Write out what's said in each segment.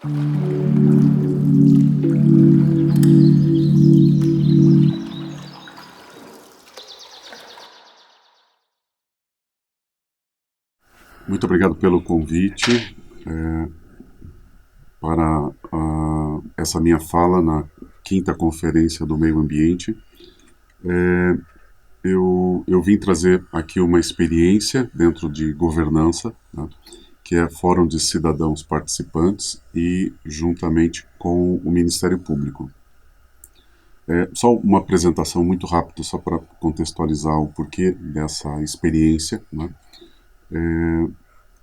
Muito obrigado pelo convite para essa minha fala na 5ª Conferência do Meio Ambiente. Eu vim trazer aqui uma experiência dentro de governança, né, que é Fórum de Cidadãos Participantes e juntamente com o Ministério Público. Só uma apresentação muito rápida, só para contextualizar o porquê dessa experiência, né?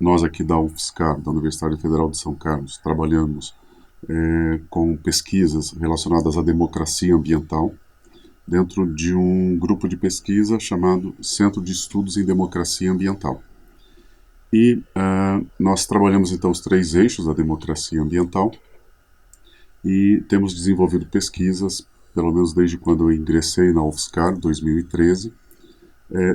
Nós aqui da UFSCar, da Universidade Federal de São Carlos, trabalhamos com pesquisas relacionadas à democracia ambiental dentro de um grupo de pesquisa chamado Centro de Estudos em Democracia Ambiental. E nós trabalhamos então os 3 eixos da democracia ambiental e temos desenvolvido pesquisas, pelo menos desde quando eu ingressei na UFSCar, 2013,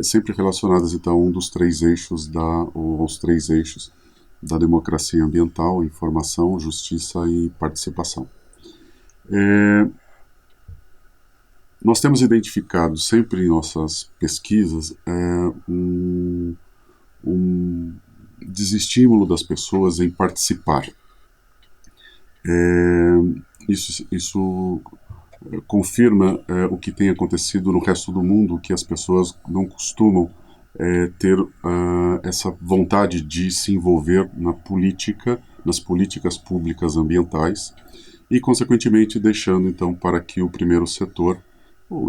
sempre relacionadas então a um dos 3 eixos aos 3 eixos da democracia ambiental: informação, justiça e participação. Nós temos identificado sempre em nossas pesquisas um desestímulo das pessoas em participar. Isso confirma o que tem acontecido no resto do mundo, que as pessoas não costumam ter essa vontade de se envolver nas políticas públicas ambientais e, consequentemente, deixando então para que o primeiro setor,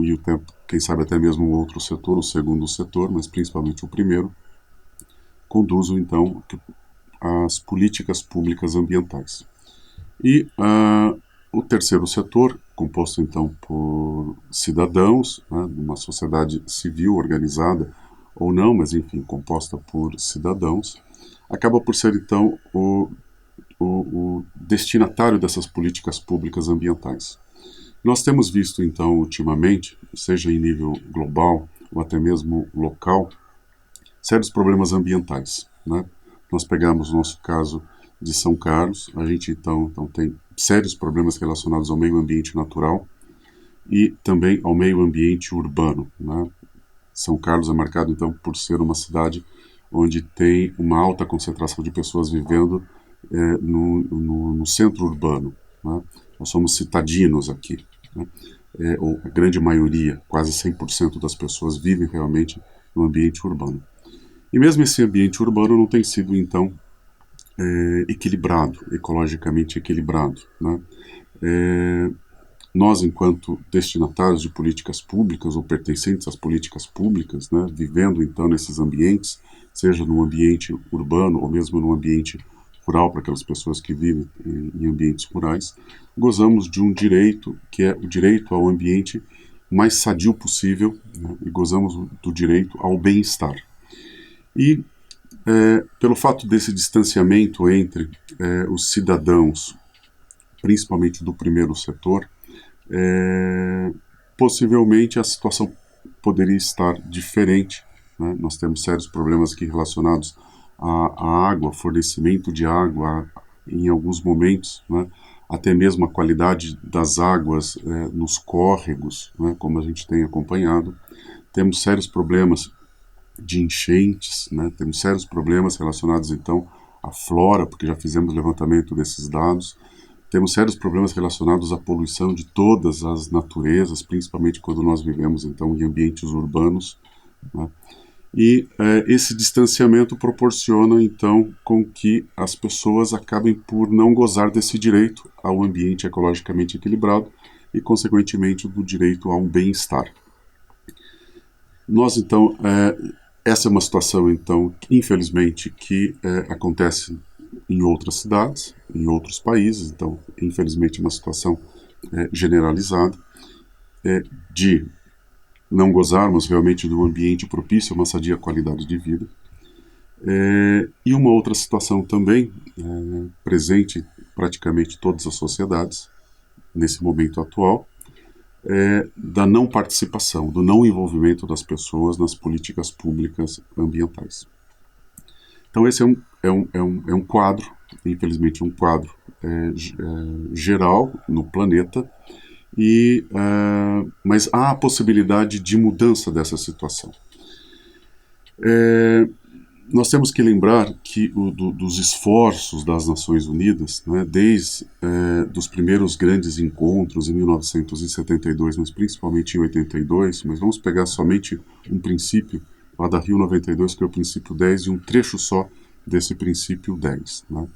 e o tempo, quem sabe até mesmo o outro setor, o segundo setor, mas principalmente o primeiro, conduzam então as políticas públicas ambientais. E o terceiro setor, composto então por cidadãos, né, uma sociedade civil organizada ou não, mas enfim, composta por cidadãos, acaba por ser então o destinatário dessas políticas públicas ambientais. Nós temos visto então ultimamente, seja em nível global ou até mesmo local, sérios problemas ambientais, né? Nós pegamos o nosso caso de São Carlos, a gente então tem sérios problemas relacionados ao meio ambiente natural e também ao meio ambiente urbano, né? São Carlos é marcado então por ser uma cidade onde tem uma alta concentração de pessoas vivendo no centro urbano, né? Nós somos citadinos aqui, né? Ou a grande maioria, quase 100% das pessoas vivem realmente no ambiente urbano. E mesmo esse ambiente urbano não tem sido então equilibrado, ecologicamente equilibrado, né? Nós, enquanto destinatários de políticas públicas ou pertencentes às políticas públicas, né, vivendo então nesses ambientes, seja no ambiente urbano ou mesmo no ambiente rural, para aquelas pessoas que vivem em ambientes rurais, gozamos de um direito que é o direito ao ambiente mais sadio possível, né, e gozamos do direito ao bem-estar. E pelo fato desse distanciamento entre os cidadãos, principalmente do primeiro setor, possivelmente a situação poderia estar diferente, né? Nós temos sérios problemas aqui relacionados à água, fornecimento de água, em alguns momentos, né? Até mesmo a qualidade das águas nos córregos, né? Como a gente tem acompanhado. Temos sérios problemas de enchentes, né? Temos sérios problemas relacionados então à flora, porque já fizemos levantamento desses dados. Temos sérios problemas relacionados à poluição de todas as naturezas, principalmente quando nós vivemos então em ambientes urbanos, né? E esse distanciamento proporciona então com que as pessoas acabem por não gozar desse direito ao ambiente ecologicamente equilibrado e, consequentemente, do direito a um bem-estar. Nós então essa é uma situação então, infelizmente, que acontece em outras cidades, em outros países, então, infelizmente, uma situação generalizada, de não gozarmos realmente do ambiente propício a uma sadia qualidade de vida. E uma outra situação também, presente em praticamente todas as sociedades, nesse momento atual, da não participação, do não envolvimento das pessoas nas políticas públicas ambientais. Então esse é é um quadro, infelizmente um quadro geral no planeta, mas há a possibilidade de mudança dessa situação. Nós temos que lembrar que dos esforços das Nações Unidas, né, desde dos primeiros grandes encontros em 1972, mas principalmente em 82, mas vamos pegar somente um princípio lá da Rio 92, que é o princípio 10, e um trecho só desse princípio 10. Né?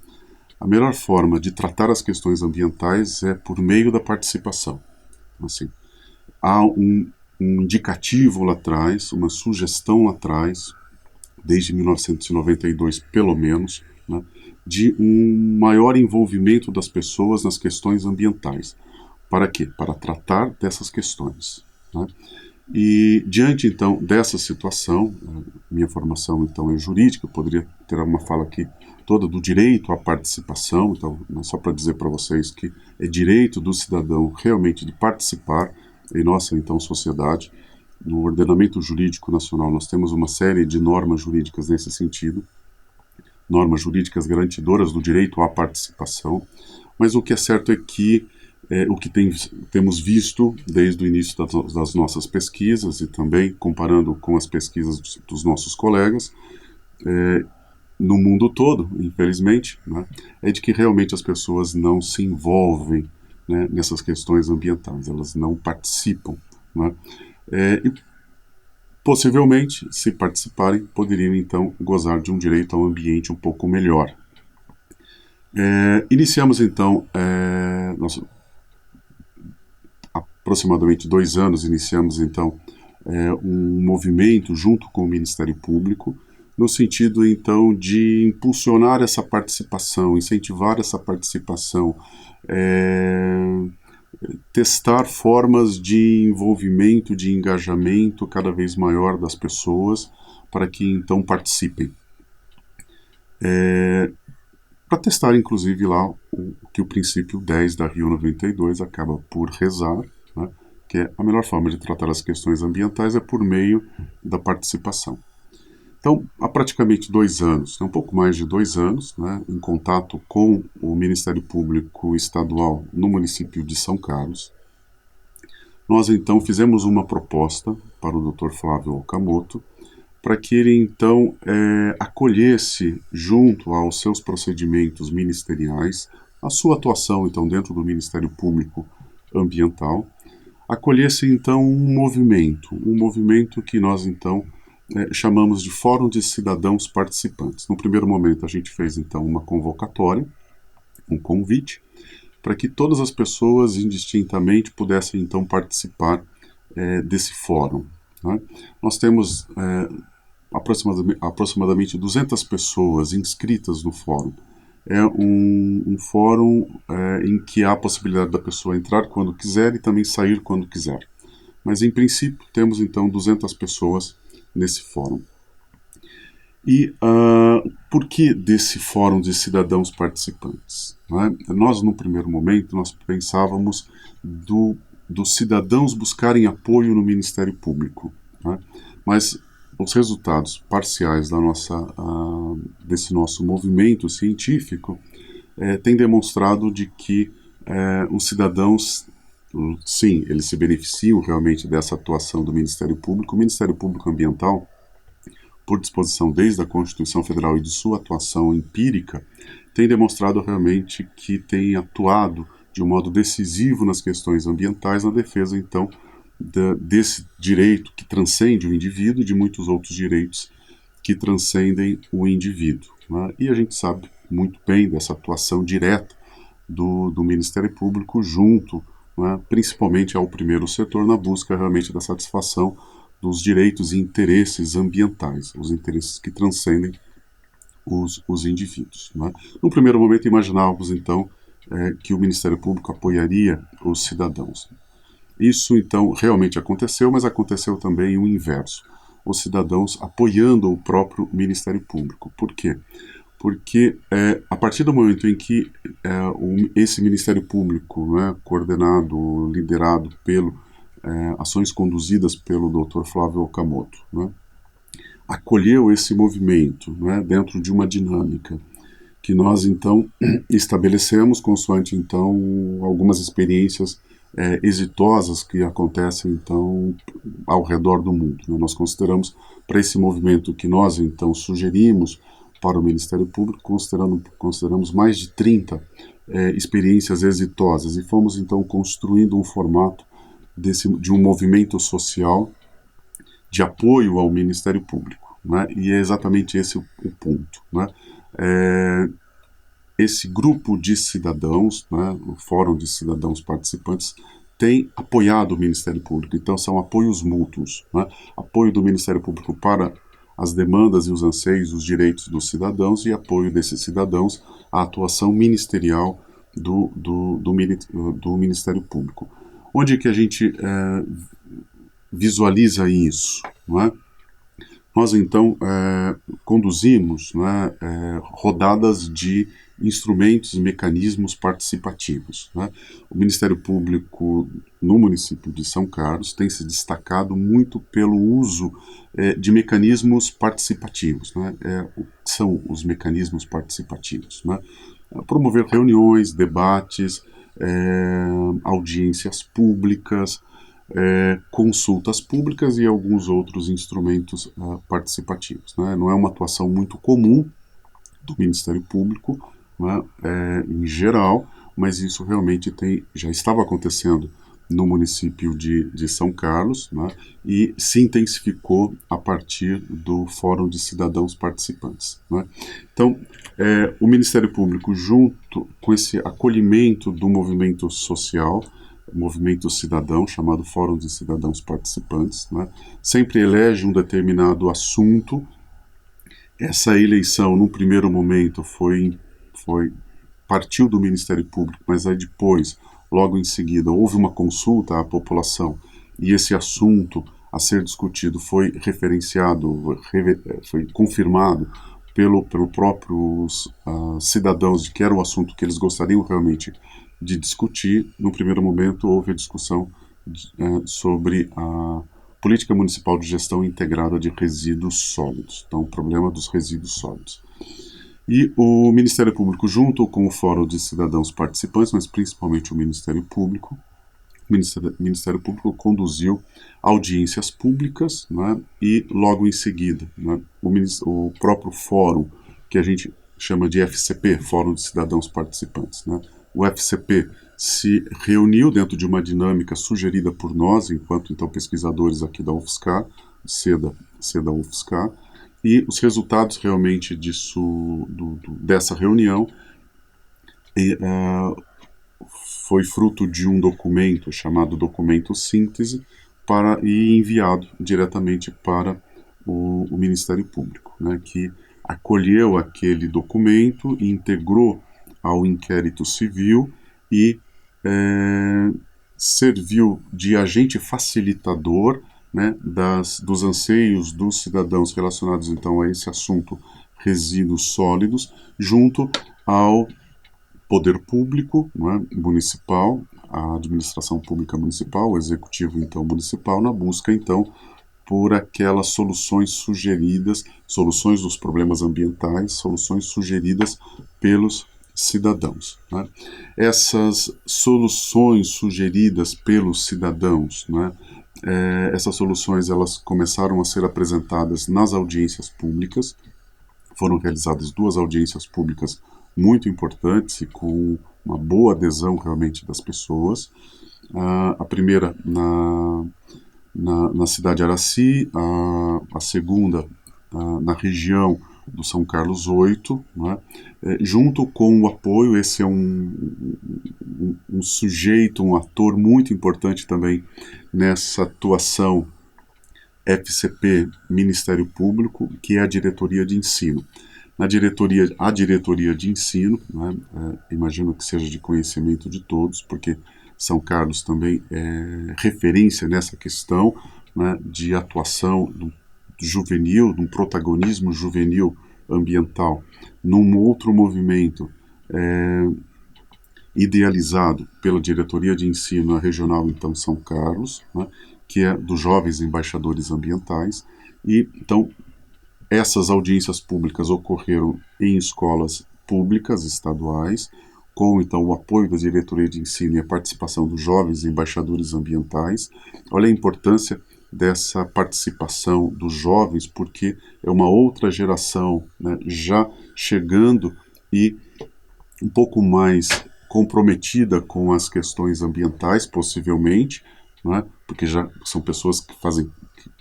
A melhor forma de tratar as questões ambientais é por meio da participação. Assim, há um indicativo lá atrás, uma sugestão lá atrás, desde 1992 pelo menos, né, de um maior envolvimento das pessoas nas questões ambientais. Para quê? Para tratar dessas questões. Né? E diante então dessa situação, minha formação então é jurídica, eu poderia ter uma fala aqui toda do direito à participação, então só para dizer para vocês que é direito do cidadão realmente de participar em nossa então sociedade. No ordenamento jurídico nacional nós temos uma série de normas jurídicas nesse sentido, normas jurídicas garantidoras do direito à participação, mas o que é certo é que o que temos visto desde o início das nossas pesquisas e também comparando com as pesquisas dos nossos colegas, no mundo todo, infelizmente, né, é de que realmente as pessoas não se envolvem, né, nessas questões ambientais, elas não participam. Né, e possivelmente, se participarem, poderiam então gozar de um direito ao ambiente um pouco melhor. Iniciamos então, aproximadamente 2 anos, iniciamos então um movimento junto com o Ministério Público, no sentido então de impulsionar essa participação, incentivar essa participação, testar formas de envolvimento, de engajamento cada vez maior das pessoas para que então participem. Para testar, inclusive, lá o que o princípio 10 da Rio 92 acaba por rezar, né, que é a melhor forma de tratar as questões ambientais é por meio da participação. Então, há praticamente 2 anos, um pouco mais de 2 anos, né, em contato com o Ministério Público Estadual no município de São Carlos, nós então fizemos uma proposta para o Dr. Flávio Okamoto para que ele então acolhesse junto aos seus procedimentos ministeriais a sua atuação então dentro do Ministério Público Ambiental, acolhesse então um movimento que nós então chamamos de Fórum de Cidadãos Participantes. No primeiro momento a gente fez então uma convocatória, um convite, para que todas as pessoas indistintamente pudessem então participar desse fórum. Né? Nós temos aproximadamente 200 pessoas inscritas no fórum. É um fórum em que há a possibilidade da pessoa entrar quando quiser e também sair quando quiser. Mas, em princípio, temos então 200 pessoas nesse fórum. E por que desse fórum de cidadãos participantes? Né? Nós, no primeiro momento, nós pensávamos dos cidadãos buscarem apoio no Ministério Público. Né? Mas os resultados parciais desse nosso movimento científico têm demonstrado de que os cidadãos, sim, eles se beneficiam realmente dessa atuação do Ministério Público. O Ministério Público Ambiental, por disposição desde a Constituição Federal e de sua atuação empírica, tem demonstrado realmente que tem atuado de um modo decisivo nas questões ambientais, na defesa, então, desse direito que transcende o indivíduo e de muitos outros direitos que transcendem o indivíduo. Né? E a gente sabe muito bem dessa atuação direta do Ministério Público junto, né, principalmente ao primeiro setor, na busca realmente da satisfação dos direitos e interesses ambientais, os interesses que transcendem os indivíduos. Né? No primeiro momento, imaginávamos, então, que o Ministério Público apoiaria os cidadãos. Isso, então, realmente aconteceu, mas aconteceu também o inverso. Os cidadãos apoiando o próprio Ministério Público. Por quê? Porque a partir do momento em que esse Ministério Público, né, coordenado, liderado ações conduzidas pelo Dr. Flávio Okamoto, né, acolheu esse movimento, né, dentro de uma dinâmica que nós, então, estabelecemos consoante, então, algumas experiências exitosas que acontecem, então, ao redor do mundo. Né? Nós consideramos, para esse movimento que nós, então, sugerimos para o Ministério Público, consideramos mais de 30 experiências exitosas e fomos, então, construindo um formato de um movimento social de apoio ao Ministério Público. Né? E é exatamente esse o ponto. Né? Esse grupo de cidadãos, né, o Fórum de Cidadãos Participantes, tem apoiado o Ministério Público. Então, são apoios mútuos. Né? Apoio do Ministério Público para as demandas e os anseios, os direitos dos cidadãos e apoio desses cidadãos à atuação ministerial do Ministério Público. Onde que a gente visualiza isso? Não é? Nós, então, conduzimos, né, rodadas de instrumentos e mecanismos participativos. Né? O Ministério Público no município de São Carlos tem se destacado muito pelo uso de mecanismos participativos. Né? O que são os mecanismos participativos? Né? Promover reuniões, debates, audiências públicas, consultas públicas e alguns outros instrumentos participativos. Né? Não é uma atuação muito comum do Ministério Público, né, em geral, mas isso realmente já estava acontecendo no município de São Carlos, né, e se intensificou a partir do Fórum de Cidadãos Participantes. Né? Então, o Ministério Público, junto com esse acolhimento do movimento social, movimento cidadão, chamado Fórum de Cidadãos Participantes, né, sempre elege um determinado assunto. Essa eleição, num primeiro momento, partiu do Ministério Público, mas aí depois, logo em seguida, houve uma consulta à população e esse assunto a ser discutido foi referenciado, foi confirmado pelo próprios cidadãos de que era o assunto que eles gostariam realmente de discutir. No primeiro momento, houve a discussão sobre a Política Municipal de Gestão Integrada de Resíduos Sólidos, então o problema dos resíduos sólidos. E o Ministério Público, junto com o Fórum de Cidadãos Participantes, mas principalmente o Ministério Público, conduziu audiências públicas, né, e logo em seguida, né, o próprio fórum, que a gente chama de FCP, Fórum de Cidadãos Participantes, né, o FCP se reuniu dentro de uma dinâmica sugerida por nós, enquanto então pesquisadores aqui da UFSCar, CEDA UFSCar, e os resultados realmente dessa reunião foi fruto de um documento chamado Documento Síntese e enviado diretamente para o Ministério Público, né, que acolheu aquele documento e integrou ao inquérito civil e serviu de agente facilitador, né, dos anseios dos cidadãos relacionados então a esse assunto resíduos sólidos, junto ao poder público, né, municipal, a administração pública municipal, o executivo então municipal, na busca então por aquelas soluções sugeridas, soluções dos problemas ambientais, soluções sugeridas pelos cidadãos. Né? Essas soluções sugeridas pelos cidadãos, né, essas soluções elas começaram a ser apresentadas nas audiências públicas. Foram realizadas 2 audiências públicas muito importantes e com uma boa adesão realmente das pessoas. A primeira na cidade de Araci, a segunda na região do São Carlos 8, né? Junto com o apoio, esse é um sujeito, um ator muito importante também nessa atuação FCP Ministério Público, que é a Diretoria de Ensino. A diretoria de ensino, né, imagino que seja de conhecimento de todos, porque São Carlos também é referência nessa questão, né, de atuação juvenil, de um protagonismo juvenil ambiental, num outro movimento idealizado pela Diretoria de Ensino Regional, então, São Carlos, né, que é dos Jovens Embaixadores Ambientais, e então Essas audiências públicas ocorreram em escolas públicas estaduais, com então o apoio da diretoria de ensino e a participação dos jovens embaixadores ambientais. Olha a importância dessa participação dos jovens, porque é uma outra geração, né, já chegando e um pouco mais comprometida com as questões ambientais, possivelmente, né, porque já são pessoas que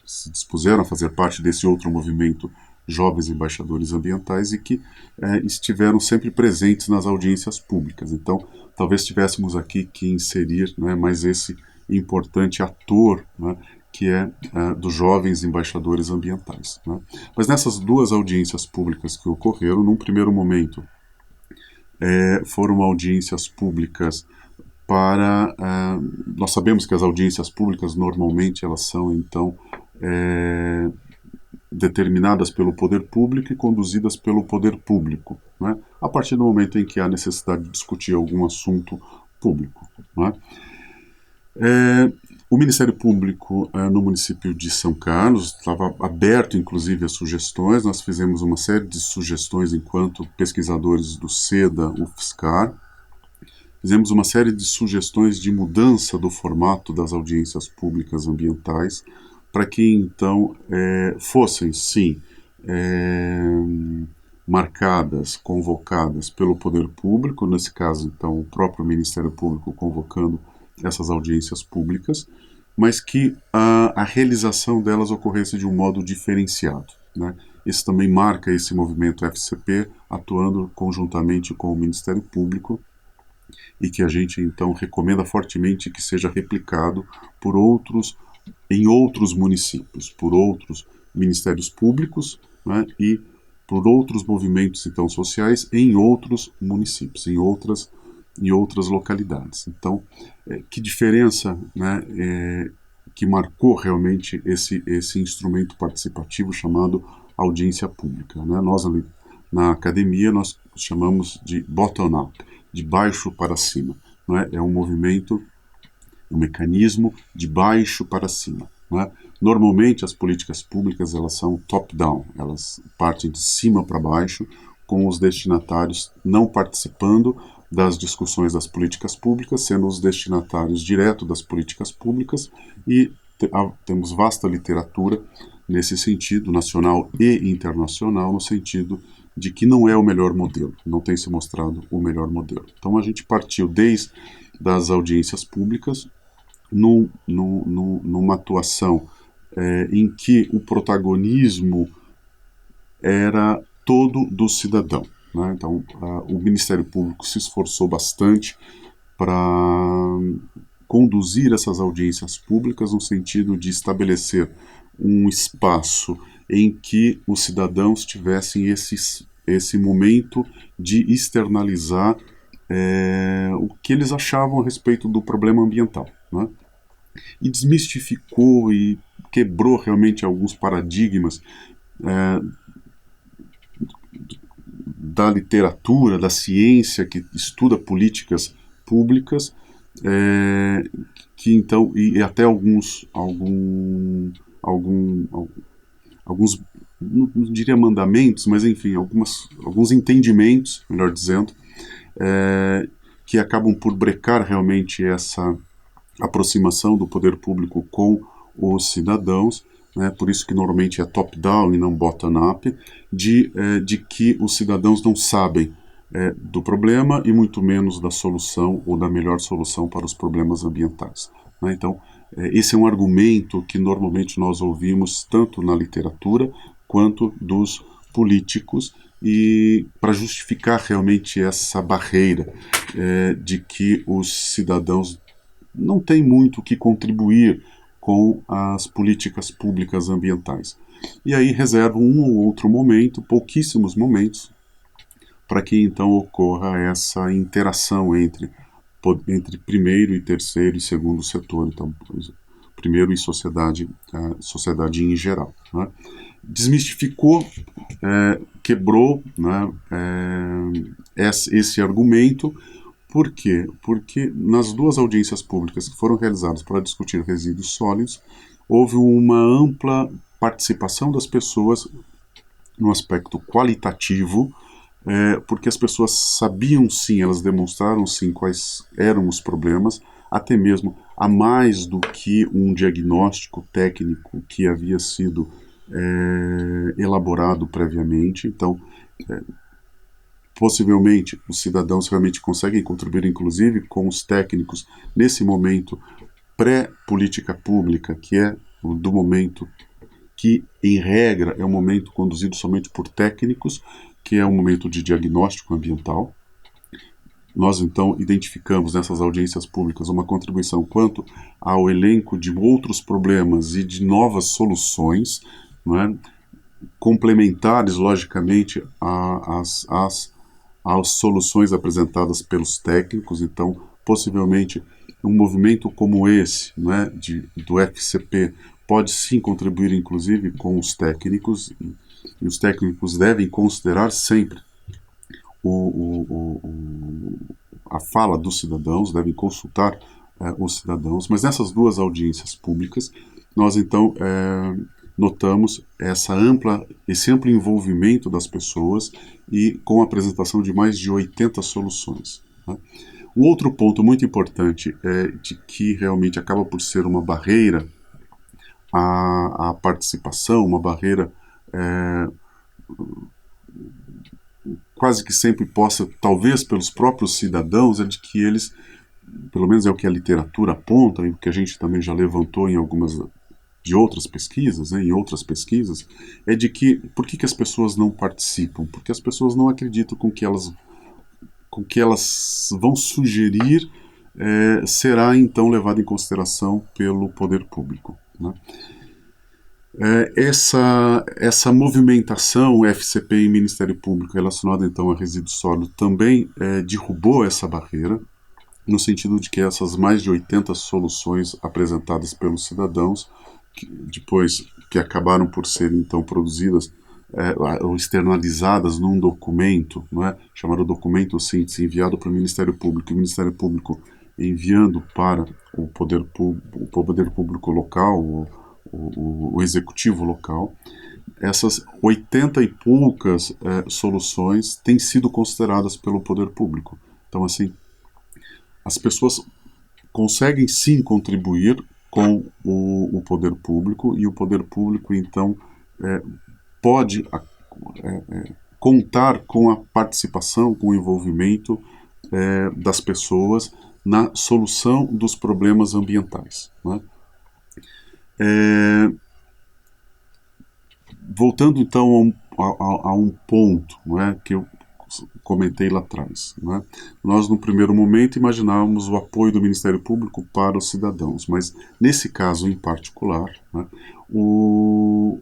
se dispuseram a fazer parte desse outro movimento, jovens embaixadores ambientais, e que estiveram sempre presentes nas audiências públicas. Então, talvez tivéssemos aqui que inserir, né, mais esse importante ator, né, que é dos jovens embaixadores ambientais. Né? Mas nessas duas audiências públicas que ocorreram, num primeiro momento, foram audiências públicas para... nós sabemos que as audiências públicas, normalmente, elas são, então, determinadas pelo poder público e conduzidas pelo poder público, né? A partir do momento em que há necessidade de discutir algum assunto público. Né? O Ministério Público no município de São Carlos estava aberto, inclusive, a sugestões. Nós fizemos uma série de sugestões enquanto pesquisadores do SEDA, UFSCar. Fizemos uma série de sugestões de mudança do formato das audiências públicas ambientais para que, então, fossem, sim, marcadas, convocadas pelo poder público, nesse caso, então, o próprio Ministério Público convocando essas audiências públicas, mas que a realização delas ocorresse de um modo diferenciado. Né? Isso também marca esse movimento FCP atuando conjuntamente com o Ministério Público e que a gente, então, recomenda fortemente que seja replicado em outros municípios, por outros ministérios públicos, né, e por outros movimentos, então, sociais em outros municípios, em outras localidades. Então, que diferença, né, que marcou realmente esse instrumento participativo chamado audiência pública. Né? Nós, na academia, nós chamamos de bottom-up, de baixo para cima. Não é? É um movimento, um mecanismo de baixo para cima. Não é? Normalmente, as políticas públicas elas são top-down, elas partem de cima para baixo, com os destinatários não participando das discussões das políticas públicas, sendo os destinatários direto das políticas públicas, e temos vasta literatura nesse sentido, nacional e internacional, no sentido de que não é o melhor modelo, não tem se mostrado o melhor modelo. Então a gente partiu desde das audiências públicas numa atuação em que o protagonismo era todo do cidadão. Né? Então o Ministério Público se esforçou bastante para conduzir essas audiências públicas no sentido de estabelecer um espaço em que os cidadãos tivessem esse momento de externalizar o que eles achavam a respeito do problema ambiental. Né? E desmistificou e quebrou realmente alguns paradigmas da literatura, da ciência que estuda políticas públicas, que então, e até alguns não diria mandamentos, mas enfim, alguns entendimentos, melhor dizendo, que acabam por brecar realmente essa aproximação do poder público com os cidadãos, né, por isso que normalmente é top-down e não bottom-up, de que os cidadãos não sabem do problema e muito menos da solução ou da melhor solução para os problemas ambientais. Né? Então, esse é um argumento que normalmente nós ouvimos tanto na literatura quanto dos políticos, e para justificar realmente essa barreira de que os cidadãos não têm muito o que contribuir com as políticas públicas ambientais. E aí reservam um ou outro momento, pouquíssimos momentos, para que então ocorra essa interação entre primeiro e terceiro e segundo setor, então primeiro e sociedade em geral. Né? Desmistificou, quebrou, né, esse argumento. Por quê? Porque nas duas audiências públicas que foram realizadas para discutir resíduos sólidos, houve uma ampla participação das pessoas no aspecto qualitativo, porque as pessoas sabiam sim, elas demonstraram sim quais eram os problemas, até mesmo a mais do que um diagnóstico técnico que havia sido elaborado previamente. Então, possivelmente, os cidadãos realmente conseguem contribuir, inclusive, com os técnicos nesse momento pré-política pública, que é do momento que, em regra, é um momento conduzido somente por técnicos, que é um momento de diagnóstico ambiental. Nós, então, identificamos nessas audiências públicas uma contribuição quanto ao elenco de outros problemas e de novas soluções, não é? Complementares, logicamente, às soluções apresentadas pelos técnicos. Então, possivelmente, um movimento como esse, né, do FCP, pode sim contribuir, inclusive, com os técnicos, e os técnicos devem considerar sempre a fala dos cidadãos, devem consultar os cidadãos, mas nessas duas audiências públicas, nós então notamos esse amplo envolvimento das pessoas e com a apresentação de mais de 80 soluções. Né? Um outro ponto muito importante de que realmente acaba por ser uma barreira à participação, uma barreira quase que sempre posta, talvez pelos próprios cidadãos, é de que eles, pelo menos é o que a literatura aponta, e o que a gente também já levantou em algumas de outras pesquisas, né, em outras pesquisas, é de que, por que as pessoas não participam? Porque as pessoas não acreditam com que elas vão sugerir será então levado em consideração pelo poder público. Né? Essa movimentação FCP e Ministério Público relacionada então a resíduo sólido também derrubou essa barreira, no sentido de que essas mais de 80 soluções apresentadas pelos cidadãos, que acabaram por ser então produzidas ou externalizadas num documento, não é? Chamado documento síntese, enviado para o Ministério Público, e o Ministério Público enviando para o poder público local, o executivo local. Essas 80 e poucas soluções têm sido consideradas pelo poder público. Então, assim, as pessoas conseguem sim contribuir com o poder público, e o poder público, então, pode contar com a participação, com o envolvimento das pessoas na solução dos problemas ambientais. Né? Voltando então a um ponto, não é, que eu comentei lá atrás. Não é? Nós, no primeiro momento, imaginávamos o apoio do Ministério Público para os cidadãos, mas nesse caso em particular, né, um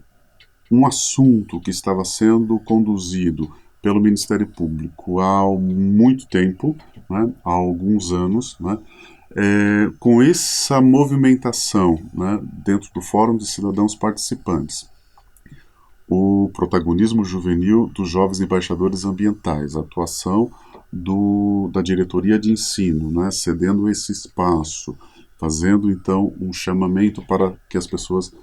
assunto que estava sendo conduzido pelo Ministério Público há muito tempo, né, há alguns anos, né, com essa movimentação, né, dentro do Fórum de Cidadãos Participantes, o protagonismo juvenil dos jovens embaixadores ambientais, a atuação da diretoria de ensino, né, cedendo esse espaço, fazendo então um chamamento para que as pessoas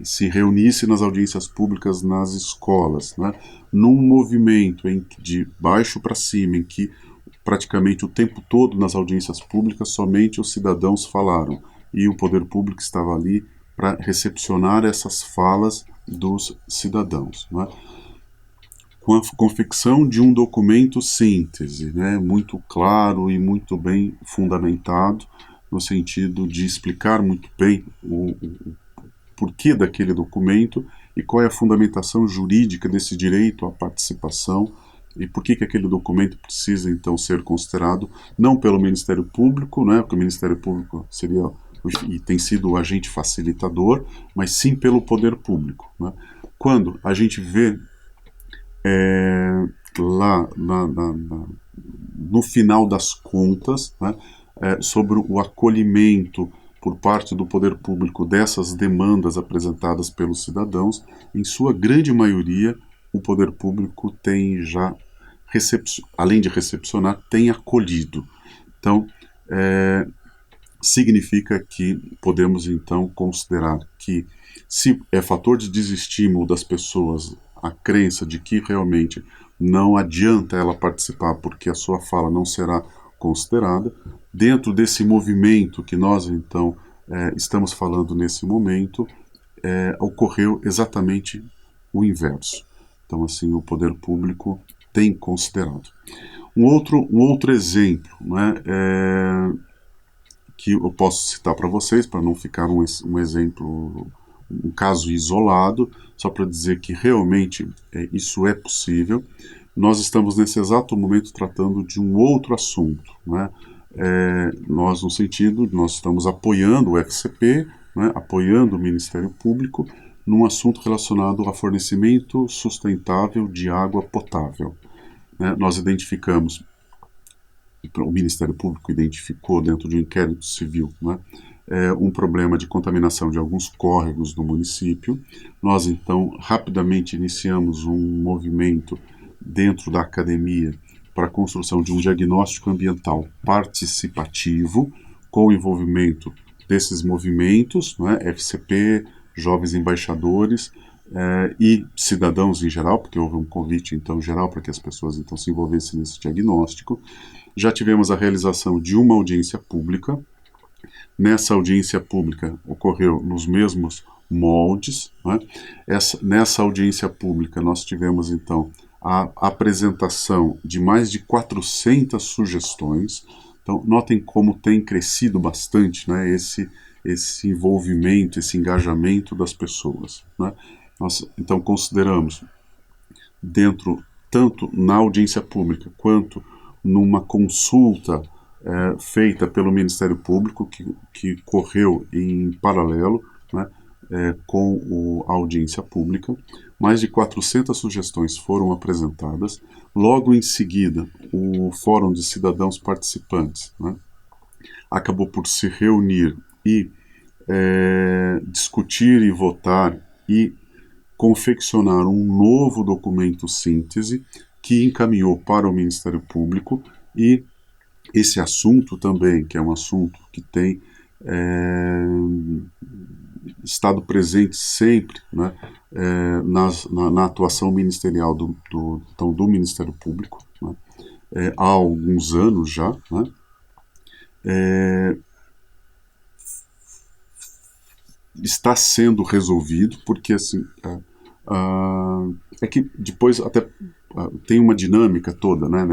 se reunissem nas audiências públicas nas escolas, né, num movimento de baixo para cima, em que praticamente o tempo todo nas audiências públicas somente os cidadãos falaram, e o poder público estava ali para recepcionar essas falas dos cidadãos. Né? Com a confecção de um documento síntese, né, muito claro e muito bem fundamentado, no sentido de explicar muito bem o porquê daquele documento e qual é a fundamentação jurídica desse direito à participação, e por que aquele documento precisa então ser considerado não pelo Ministério Público, né, porque o Ministério Público seria e tem sido o agente facilitador, mas sim pelo poder público. Né? Quando a gente vê lá no final das contas, né, sobre o acolhimento por parte do poder público dessas demandas apresentadas pelos cidadãos, em sua grande maioria, o poder público tem já, além de recepcionar, tem acolhido. Então, significa que podemos então considerar que, se é fator de desestímulo das pessoas a crença de que realmente não adianta ela participar porque a sua fala não será considerada, dentro desse movimento que nós então estamos falando nesse momento, ocorreu exatamente o inverso. Então, assim, o poder público tem considerado. Um outro exemplo, né, que eu posso citar para vocês, para não ficar um exemplo, um caso isolado, só para dizer que realmente isso é possível. Nós estamos nesse exato momento tratando de um outro assunto, né? Nós, no sentido, nós estamos apoiando o FCP, né, apoiando o Ministério Público num assunto relacionado a fornecimento sustentável de água potável. Né? Nós identificamos, o Ministério Público identificou dentro de um inquérito civil, né, um problema de contaminação de alguns córregos do município. Nós, então, rapidamente iniciamos um movimento dentro da academia para a construção de um diagnóstico ambiental participativo, com o envolvimento desses movimentos, né, FCP, jovens embaixadores e cidadãos em geral, porque houve um convite então geral para que as pessoas então se envolvessem nesse diagnóstico. Já tivemos a realização de uma audiência pública. Nessa audiência pública ocorreu nos mesmos moldes. Né? Nessa audiência pública nós tivemos então a apresentação de mais de 400 sugestões. Então, notem como tem crescido bastante, né, esse envolvimento, esse engajamento das pessoas. Né? Nós, então, consideramos, tanto na audiência pública quanto numa consulta feita pelo Ministério Público, que correu em paralelo, né, com a audiência pública. Mais de 400 sugestões foram apresentadas. Logo em seguida, o Fórum de Cidadãos Participantes, né, acabou por se reunir e discutir e votar e confeccionar um novo documento síntese que encaminhou para o Ministério Público, e esse assunto também, que é um assunto que tem estado presente sempre, né, na atuação ministerial então, do Ministério Público, né, há alguns anos já, né, está sendo resolvido, porque assim, é que depois até tem uma dinâmica toda, né,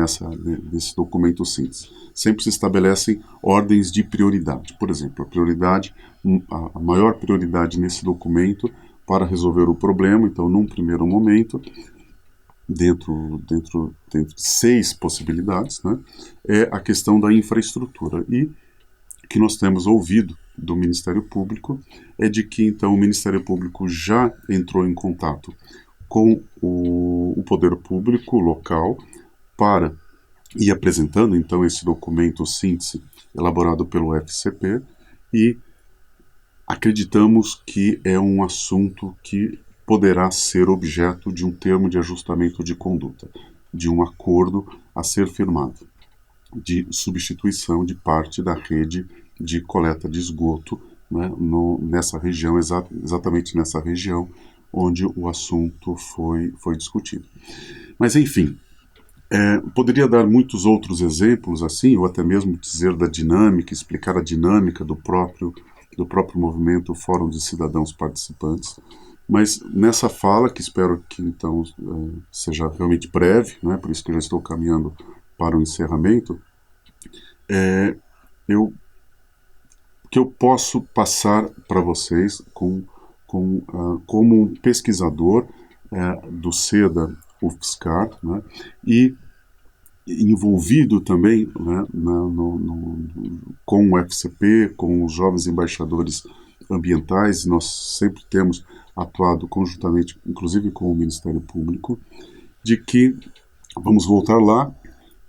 nesse documento síntese. Sempre se estabelecem ordens de prioridade. Por exemplo, a maior prioridade nesse documento para resolver o problema, então, num primeiro momento, dentro de 6 possibilidades, né, é a questão da infraestrutura. E o que nós temos ouvido do Ministério Público é de que, então, o Ministério Público já entrou em contato com o poder público local para ir apresentando, então, esse documento síntese elaborado pelo FCP, e acreditamos que é um assunto que poderá ser objeto de um termo de ajustamento de conduta, de um acordo a ser firmado, de substituição de parte da rede de coleta de esgoto, né, nessa região, exatamente nessa região onde o assunto foi discutido. Mas, enfim, poderia dar muitos outros exemplos assim, ou até mesmo dizer da dinâmica, explicar a dinâmica do próprio movimento Fórum de Cidadãos Participantes, mas nessa fala, que espero que então seja realmente breve, né, por isso que eu já estou caminhando para o encerramento, o que eu posso passar para vocês como um pesquisador do SEDA UFSCar, né, e envolvido também, né, com o FCP, com os jovens embaixadores ambientais. Nós sempre temos atuado conjuntamente, inclusive com o Ministério Público, de que vamos voltar lá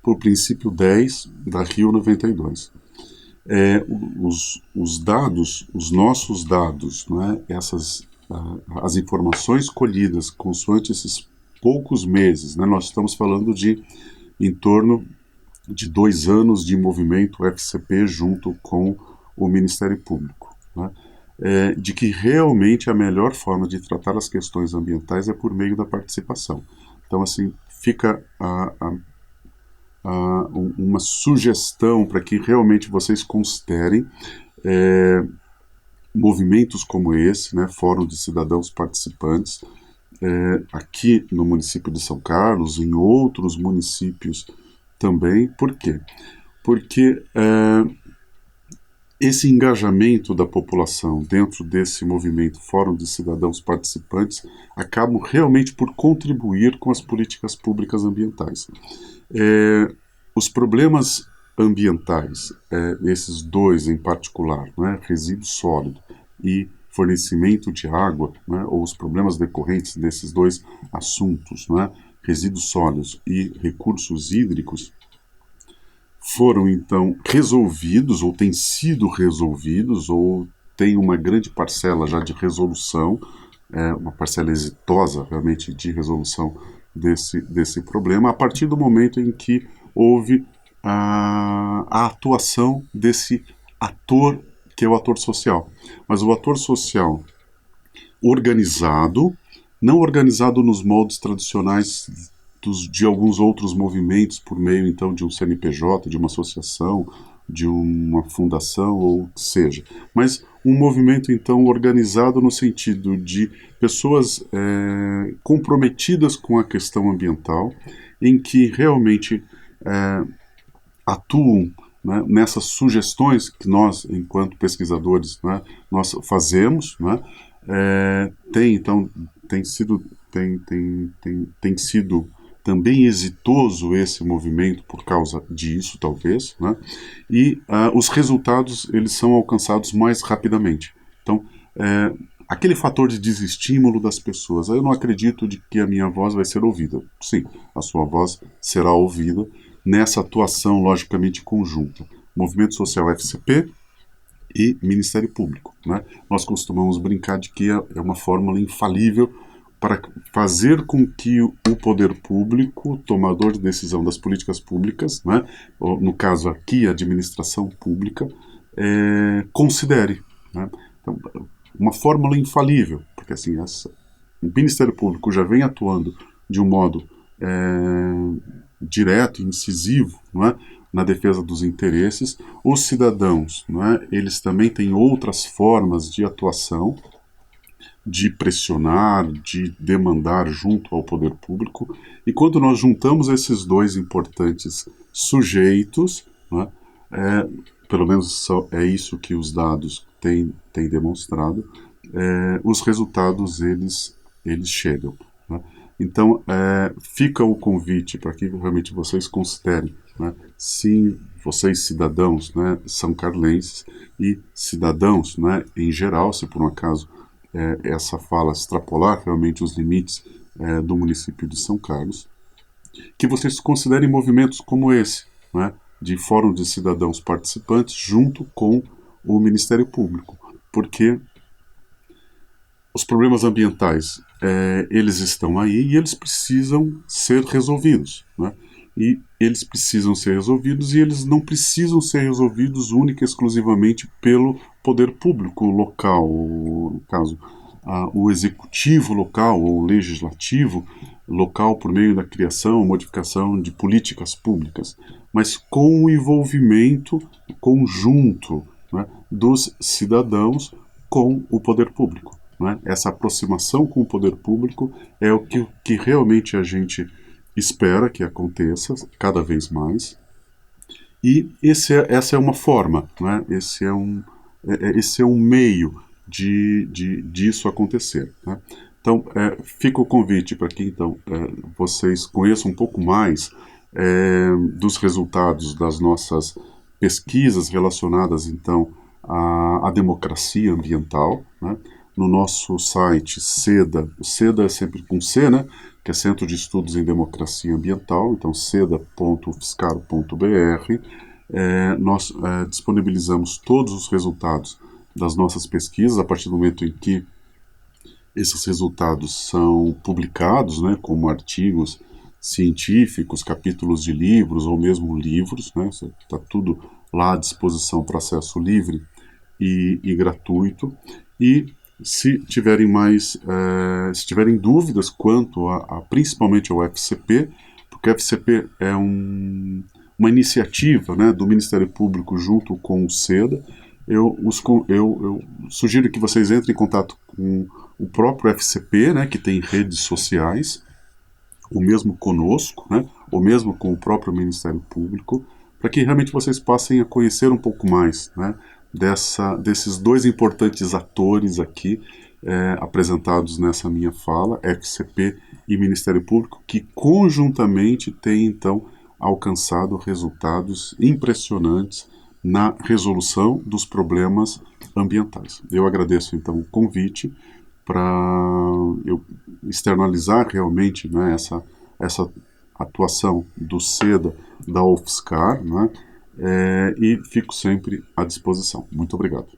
para o princípio 10 da Rio 92. Os dados, os nossos dados, né, as informações colhidas consoante esses poucos meses, né, nós estamos falando de em torno de 2 anos de movimento FCP junto com o Ministério Público, né, de que realmente a melhor forma de tratar as questões ambientais é por meio da participação. Então, assim, fica uma sugestão para que realmente vocês considerem movimentos como esse, né, Fórum de Cidadãos Participantes, aqui no município de São Carlos, em outros municípios também. Por quê? Porque esse engajamento da população dentro desse movimento Fórum de Cidadãos Participantes acabam realmente por contribuir com as políticas públicas ambientais. Os problemas ambientais, esses dois em particular, né, resíduo sólido e fornecimento de água, né, ou os problemas decorrentes desses dois assuntos, né, resíduos sólidos e recursos hídricos, foram então resolvidos, ou têm sido resolvidos, ou tem uma grande parcela já de resolução, uma parcela exitosa realmente de resolução desse problema, a partir do momento em que houve a atuação desse ator, que é o ator social. Mas o ator social organizado, não organizado nos moldes tradicionais de alguns outros movimentos, por meio então de um CNPJ, de uma associação, de uma fundação, ou o que seja, mas um movimento então organizado no sentido de pessoas comprometidas com a questão ambiental, em que realmente atuam, né, nessas sugestões que nós, enquanto pesquisadores, né, nós fazemos, né, tem sido também exitoso esse movimento por causa disso, talvez, né? E os resultados eles são alcançados mais rapidamente. Então, aquele fator de desestímulo das pessoas, eu não acredito de que a minha voz vai ser ouvida. Sim, a sua voz será ouvida nessa atuação logicamente conjunta. Movimento Social FCP e Ministério Público, né? Nós costumamos brincar de que é uma fórmula infalível para fazer com que o poder público, tomador de decisão das políticas públicas, né, no caso aqui a administração pública, considere. Né? Então, uma fórmula infalível, porque assim, o Ministério Público já vem atuando de um modo direto, incisivo, não é? Na defesa dos interesses. Os cidadãos, não é? Eles também têm outras formas de atuação, de pressionar, de demandar junto ao poder público, e quando nós juntamos esses dois importantes sujeitos, né, pelo menos é isso que os dados têm demonstrado, os resultados eles chegam. Né? Então fica o convite para que realmente vocês considerem, né, sim, vocês cidadãos, né, são carlenses e cidadãos, né, em geral, se por um acaso essa fala extrapolar realmente os limites do município de São Carlos, que vocês considerem movimentos como esse, né, de Fórum de Cidadãos Participantes junto com o Ministério Público, porque os problemas ambientais eles estão aí e eles precisam ser resolvidos, né? E eles precisam ser resolvidos e eles não precisam ser resolvidos única e exclusivamente pelo poder público local, no caso, o executivo local ou o legislativo local por meio da criação ou modificação de políticas públicas, mas com o envolvimento conjunto, né, dos cidadãos com o poder público. Né? Essa aproximação com o poder público é o que realmente a gente espera que aconteça cada vez mais, e essa é uma forma, né? Esse é um meio disso acontecer. Né? Então, fica o convite para que então vocês conheçam um pouco mais dos resultados das nossas pesquisas relacionadas então à democracia ambiental, né? No nosso site CEDA, o CEDA é sempre com C, né? Que é Centro de Estudos em Democracia Ambiental, então ceda.ufscar.br. Nós disponibilizamos todos os resultados das nossas pesquisas a partir do momento em que esses resultados são publicados, né, como artigos científicos, capítulos de livros ou mesmo livros, né? Está tudo lá à disposição para acesso livre e gratuito. E se tiverem se tiverem dúvidas quanto principalmente ao FCP, porque o FCP é uma iniciativa, né, do Ministério Público junto com o SEDA, eu sugiro que vocês entrem em contato com o próprio FCP, né, que tem redes sociais, ou mesmo conosco, né, ou mesmo com o próprio Ministério Público, para que realmente vocês passem a conhecer um pouco mais, né, desses dois importantes atores aqui apresentados nessa minha fala, FCP e Ministério Público, que conjuntamente têm então alcançado resultados impressionantes na resolução dos problemas ambientais. Eu agradeço então o convite para eu externalizar realmente, né, essa atuação do SEDA, da UFSCar, né, e fico sempre à disposição. Muito obrigado.